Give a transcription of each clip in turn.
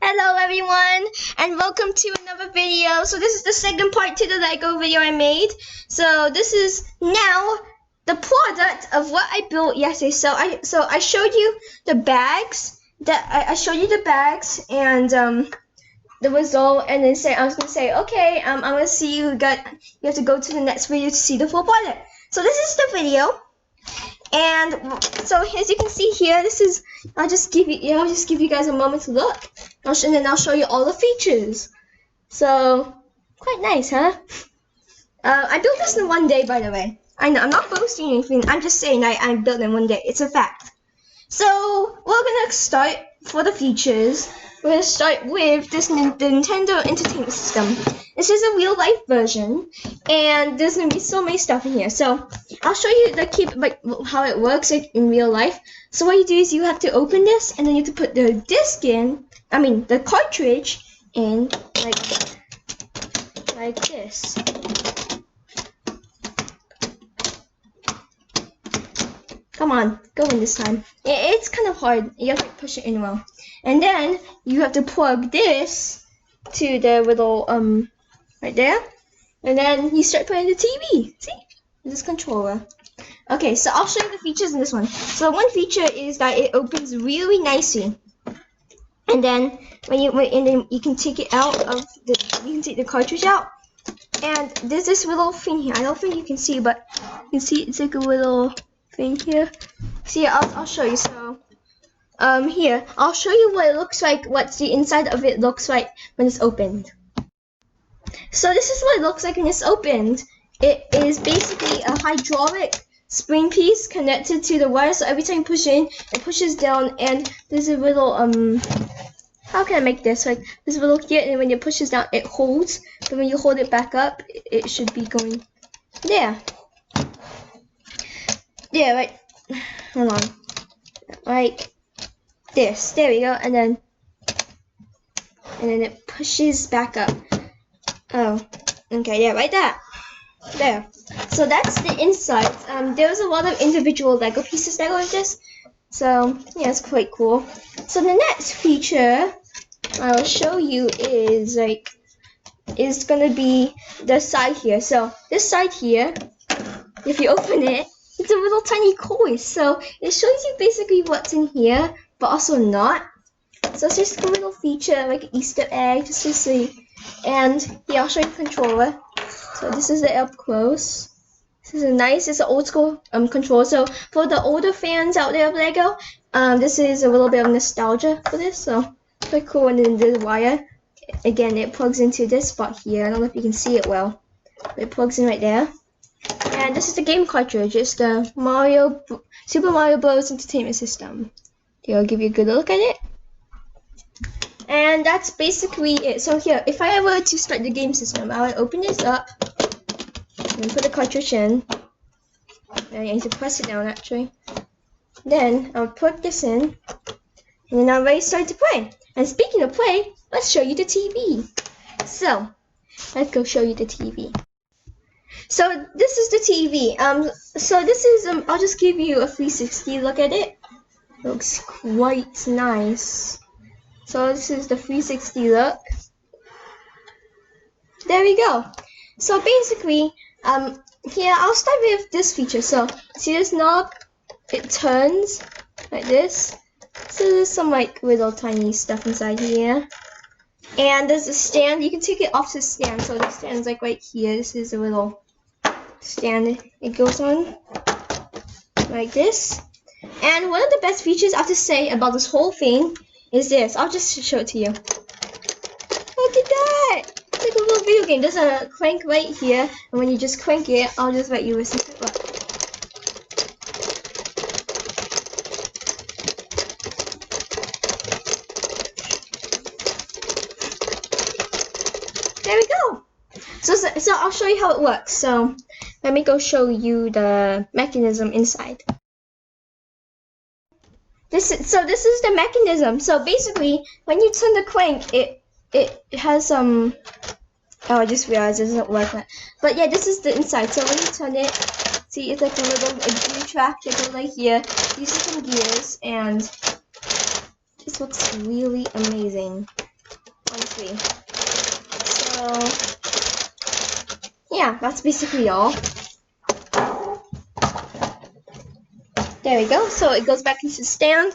Hello everyone and welcome to another video. So this is the second part to the Lego video I made. So this is now the product of what I built yesterday. So I showed you the bags I showed you the bags and the result, and then I was gonna say, okay, I'm gonna see you have to go to the next video to see the full product. So this is the video. And so as you can see here, this is, I'll just give you guys a moment to look, and then I'll show you all the features. So quite nice, huh? I built this in one day, by the way. I know, I'm not boasting anything. I'm just saying I built it in one day. It's a fact. So we're gonna start for the features. We're gonna start with the Nintendo Entertainment System. This is a real life version, and there's gonna be so many stuff in here. So I'll show you how it works in real life. So what you do is you have to open this, and then you have to put the disc in. I mean the cartridge in like this. Come on, go in this time. It's kind of hard. You have to push it in well. And then you have to plug this to the little right there. And then you start playing the TV. See? This controller. Okay, so I'll show you the features in this one. So one feature is that it opens really nicely. And then you can take it out of you can take the cartridge out. And there's this little thing here. I don't think you can see, but you can see it's like a little thing here. See, I'll show you. So here I'll show you what it looks like, what the inside of it looks like when it's opened. So this is what it looks like when it's opened. It is basically a hydraulic spring piece connected to the wire, so every time you push in, it pushes down, and there's a little how can I make this? Like there's a little here, and when it pushes down it holds, but when you hold it back up, it should be going there. Yeah, right. Hold on. Like this. There we go. And then it pushes back up. Oh, okay. Yeah, like that. There. So that's the inside. There's a lot of individual Lego pieces that go with this. So yeah, it's quite cool. So the next feature I'll show you is gonna be the side here. So this side here, if you open it, it's a little tiny coin, so it shows you basically what's in here, but also not. So it's just a little feature, like an Easter egg, just to see. And here, I'll show you the controller. So this is the up close. This is it's an old school controller. So for the older fans out there of Lego, this is a little bit of nostalgia for this. So quite cool. And then the wire, again, it plugs into this spot here. I don't know if you can see it well, but it plugs in right there. And this is the game cartridge. It's the Super Mario Bros. Entertainment System. Here, I'll give you a good look at it. And that's basically it. So here, if I were to start the game system, I would open this up and put the cartridge in. And I need to press it down actually. Then I'll put this in, and then I'm ready to start to play. And speaking of play, let's show you the TV. So let's go show you the TV. So this is the TV. So this is I'll just give you a 360 look at it. It looks quite nice. So this is the 360 look. There we go. So basically, here I'll start with this feature. So see this knob? It turns like this. So there's some like little tiny stuff inside here. And there's a stand. You can take it off the stand. So the stand's like right here. This is a little stand. It goes on like this. And one of the best features I have to say about this whole thing is this. I'll just show it to you. Look at that! It's like a little video game. There's a crank right here, and when you just crank it, I'll just let you listen to it. Look. There we go. So I'll show you how it works. So let me go show you the mechanism inside. This is the mechanism. So basically, when you turn the crank, it has oh, I just realized it doesn't work. But yeah, this is the inside. So when you turn it, see, it's like a gear track that goes right here. These are some gears, and this looks really amazing. basically. So yeah, that's basically all. There we go. So it goes back into the stand.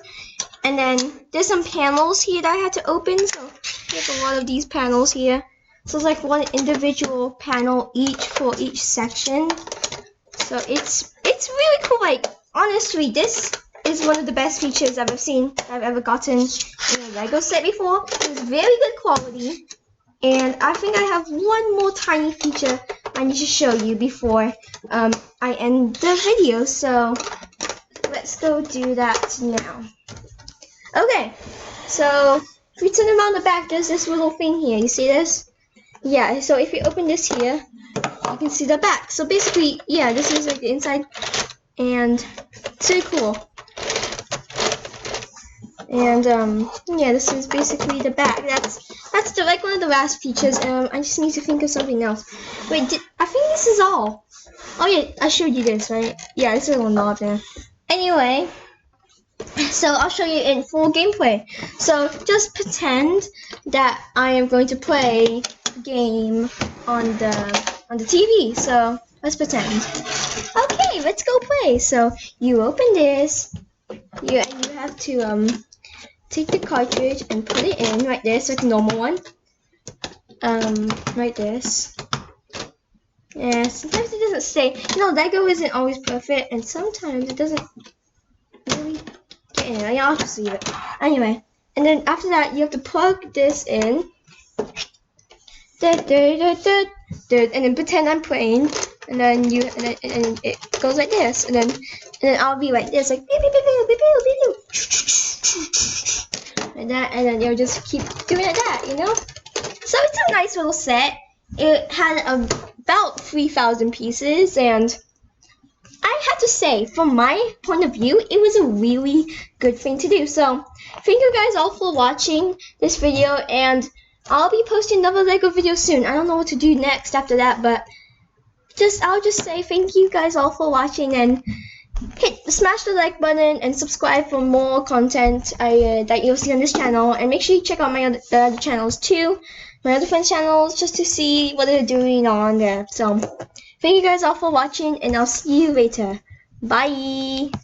And then there's some panels here that I had to open. So there's a lot of these panels here. So it's like one individual panel each for each section. So it's really cool. Like honestly, this is one of the best features I've ever gotten in a Lego set before. It's very good quality. And I think I have one more tiny feature I need to show you before I end the video. So let's go do that now. Okay, so if you turn around the back, there's this little thing here. You see this? Yeah, so if you open this here, you can see the back. So basically, yeah, this is like the inside, and it's really cool. And yeah, this is basically the back. That's the like one of the last features. I just need to think of something else. Wait, I think this is all. Oh yeah, I showed you this, right? Yeah, this is a little knob there. Anyway, so I'll show you in full gameplay. So just pretend that I am going to play a game on the TV. So let's pretend. Okay, let's go play. So you open this. You have to take the cartridge and put it in right there, so like a normal one. Like this. Yeah, sometimes it doesn't stay. Lego isn't always perfect, and sometimes it doesn't really get in it. I'll just leave it. Anyway, and then after that, you have to plug this in. And then pretend I'm playing, and then and it goes like this, and then I'll be like this, like beep beep beep beep beep beep beep, like that, and then you'll just keep doing like that, So it's a nice little set. It had about 3,000 pieces, and I have to say, from my point of view, it was a really good thing to do. So thank you guys all for watching this video, and I'll be posting another Lego video soon. I don't know what to do next after that, but I'll just say thank you guys all for watching, and smash the like button and subscribe for more content that you'll see on this channel. And make sure you check out my other channels too, my other friends' channels, just to see what they're doing on there. So thank you guys all for watching, and I'll see you later. Bye!